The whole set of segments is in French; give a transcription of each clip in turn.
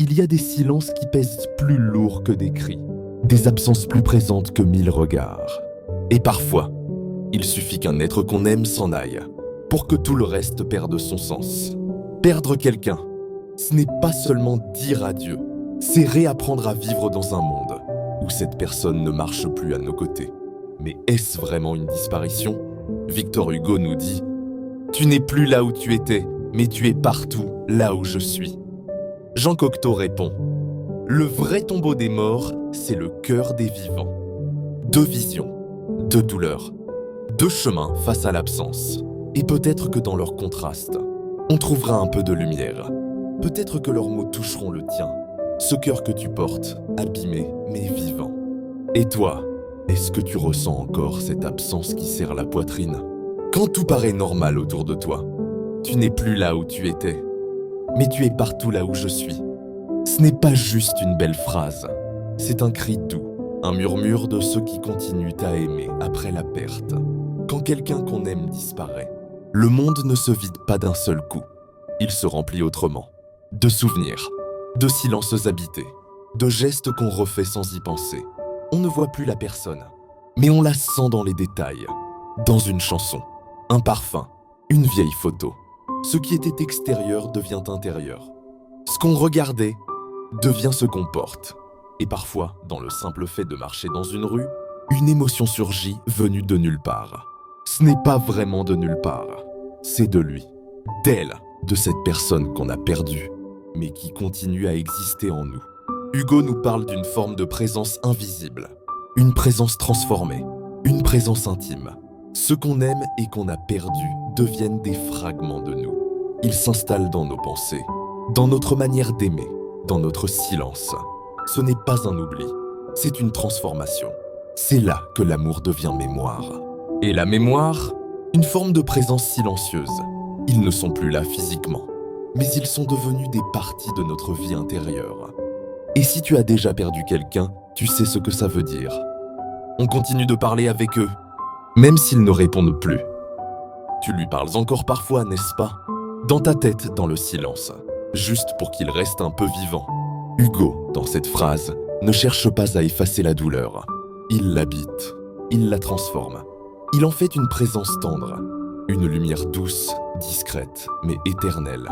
Il y a des silences qui pèsent plus lourd que des cris, des absences plus présentes que 1000 regards. Et parfois, il suffit qu'un être qu'on aime s'en aille pour que tout le reste perde son sens. Perdre quelqu'un, ce n'est pas seulement dire adieu, c'est réapprendre à vivre dans un monde où cette personne ne marche plus à nos côtés. Mais est-ce vraiment une disparition ? Victor Hugo nous dit « Tu n'es plus là où tu étais, mais tu es partout là où je suis ». Jean Cocteau répond « Le vrai tombeau des morts, c'est le cœur des vivants ». Deux visions, deux douleurs, deux chemins face à l'absence. Et peut-être que dans leur contraste, on trouvera un peu de lumière. Peut-être que leurs mots toucheront le tien, ce cœur que tu portes, abîmé mais vivant. Et toi, est-ce que tu ressens encore cette absence qui serre la poitrine ? Quand tout paraît normal autour de toi, tu n'es plus là où tu étais, mais tu es partout là où je suis. Ce n'est pas juste une belle phrase, c'est un cri doux, un murmure de ceux qui continuent à aimer après la perte. Quand quelqu'un qu'on aime disparaît, le monde ne se vide pas d'un seul coup. Il se remplit autrement. De souvenirs, de silences habités, de gestes qu'on refait sans y penser. On ne voit plus la personne, mais on la sent dans les détails. Dans une chanson, un parfum, une vieille photo. Ce qui était extérieur devient intérieur. Ce qu'on regardait devient ce qu'on porte. Et parfois, dans le simple fait de marcher dans une rue, une émotion surgit venue de nulle part. Ce n'est pas vraiment de nulle part, c'est de lui, d'elle, de cette personne qu'on a perdue, mais qui continue à exister en nous. Hugo nous parle d'une forme de présence invisible, une présence transformée, une présence intime. Ce qu'on aime et qu'on a perdu deviennent des fragments de nous. Ils s'installent dans nos pensées, dans notre manière d'aimer, dans notre silence. Ce n'est pas un oubli, c'est une transformation. C'est là que l'amour devient mémoire. Et la mémoire, une forme de présence silencieuse. Ils ne sont plus là physiquement, mais ils sont devenus des parties de notre vie intérieure. Et si tu as déjà perdu quelqu'un, tu sais ce que ça veut dire. On continue de parler avec eux, même s'ils ne répondent plus. Tu lui parles encore parfois, n'est-ce pas ? Dans ta tête, dans le silence, juste pour qu'il reste un peu vivant. Hugo, dans cette phrase, ne cherche pas à effacer la douleur. Il l'habite, il la transforme. Il en fait une présence tendre, une lumière douce, discrète, mais éternelle.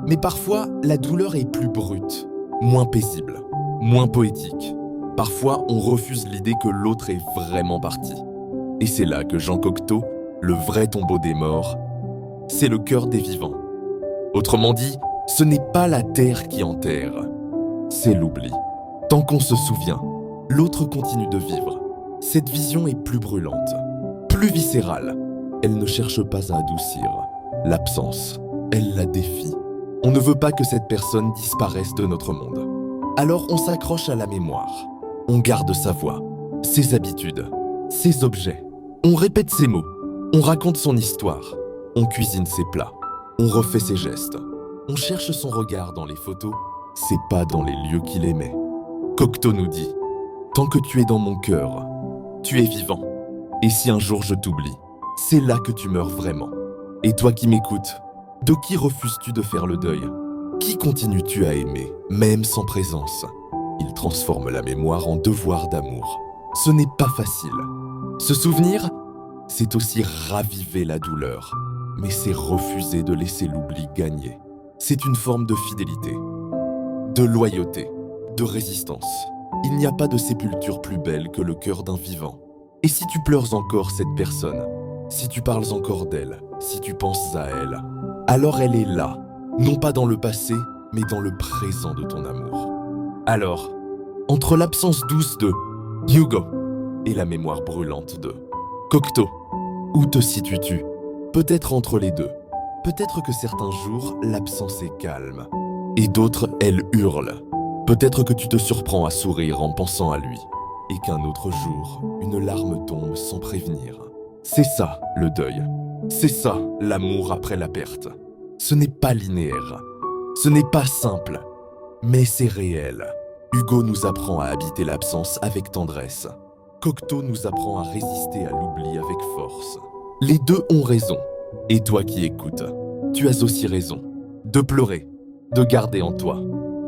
Mais parfois, la douleur est plus brute, moins paisible, moins poétique. Parfois, on refuse l'idée que l'autre est vraiment parti. Et c'est là que Jean Cocteau, le vrai tombeau des morts, c'est le cœur des vivants. Autrement dit, ce n'est pas la terre qui enterre, c'est l'oubli. Tant qu'on se souvient, l'autre continue de vivre. Cette vision est plus brûlante, plus viscérale. Elle ne cherche pas à adoucir l'absence, elle la défie. On ne veut pas que cette personne disparaisse de notre monde. Alors on s'accroche à la mémoire. On garde sa voix, ses habitudes, ses objets. On répète ses mots, on raconte son histoire. On cuisine ses plats, on refait ses gestes. On cherche son regard dans les photos, c'est pas dans les lieux qu'il aimait. Cocteau nous dit « Tant que tu es dans mon cœur, tu es vivant. Et si un jour je t'oublie, c'est là que tu meurs vraiment. Et toi qui m'écoutes, de qui refuses-tu de faire le deuil ? Qui continues-tu à aimer, même sans présence ? Il transforme la mémoire en devoir d'amour. Ce n'est pas facile. Se souvenir, c'est aussi raviver la douleur, mais c'est refuser de laisser l'oubli gagner. C'est une forme de fidélité, de loyauté, de résistance. Il n'y a pas de sépulture plus belle que le cœur d'un vivant. Et si tu pleures encore cette personne, si tu parles encore d'elle, si tu penses à elle, alors elle est là, non pas dans le passé, mais dans le présent de ton amour. Alors, entre l'absence douce de Hugo et la mémoire brûlante de Cocteau, où te situes-tu ? Peut-être entre les deux. Peut-être que certains jours, l'absence est calme, et d'autres, elle hurle. Peut-être que tu te surprends à sourire en pensant à lui, et qu'un autre jour, une larme tombe sans prévenir. C'est ça, le deuil. C'est ça, l'amour après la perte. Ce n'est pas linéaire. Ce n'est pas simple. Mais c'est réel. Hugo nous apprend à habiter l'absence avec tendresse. Cocteau nous apprend à résister à l'oubli avec force. Les deux ont raison. Et toi qui écoutes, tu as aussi raison. De pleurer, de garder en toi,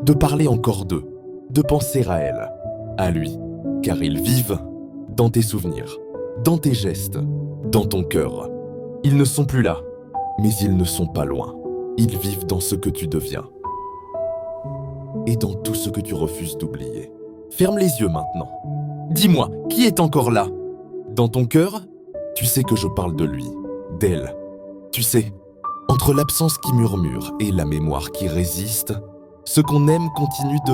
de parler encore d'eux, de penser à elle, à lui, car ils vivent dans tes souvenirs, dans tes gestes, dans ton cœur. Ils ne sont plus là, mais ils ne sont pas loin. Ils vivent dans ce que tu deviens et dans tout ce que tu refuses d'oublier. Ferme les yeux maintenant. Dis-moi, qui est encore là? Dans ton cœur, tu sais que je parle de lui, d'elle. Tu sais, entre l'absence qui murmure et la mémoire qui résiste, ce qu'on aime continue de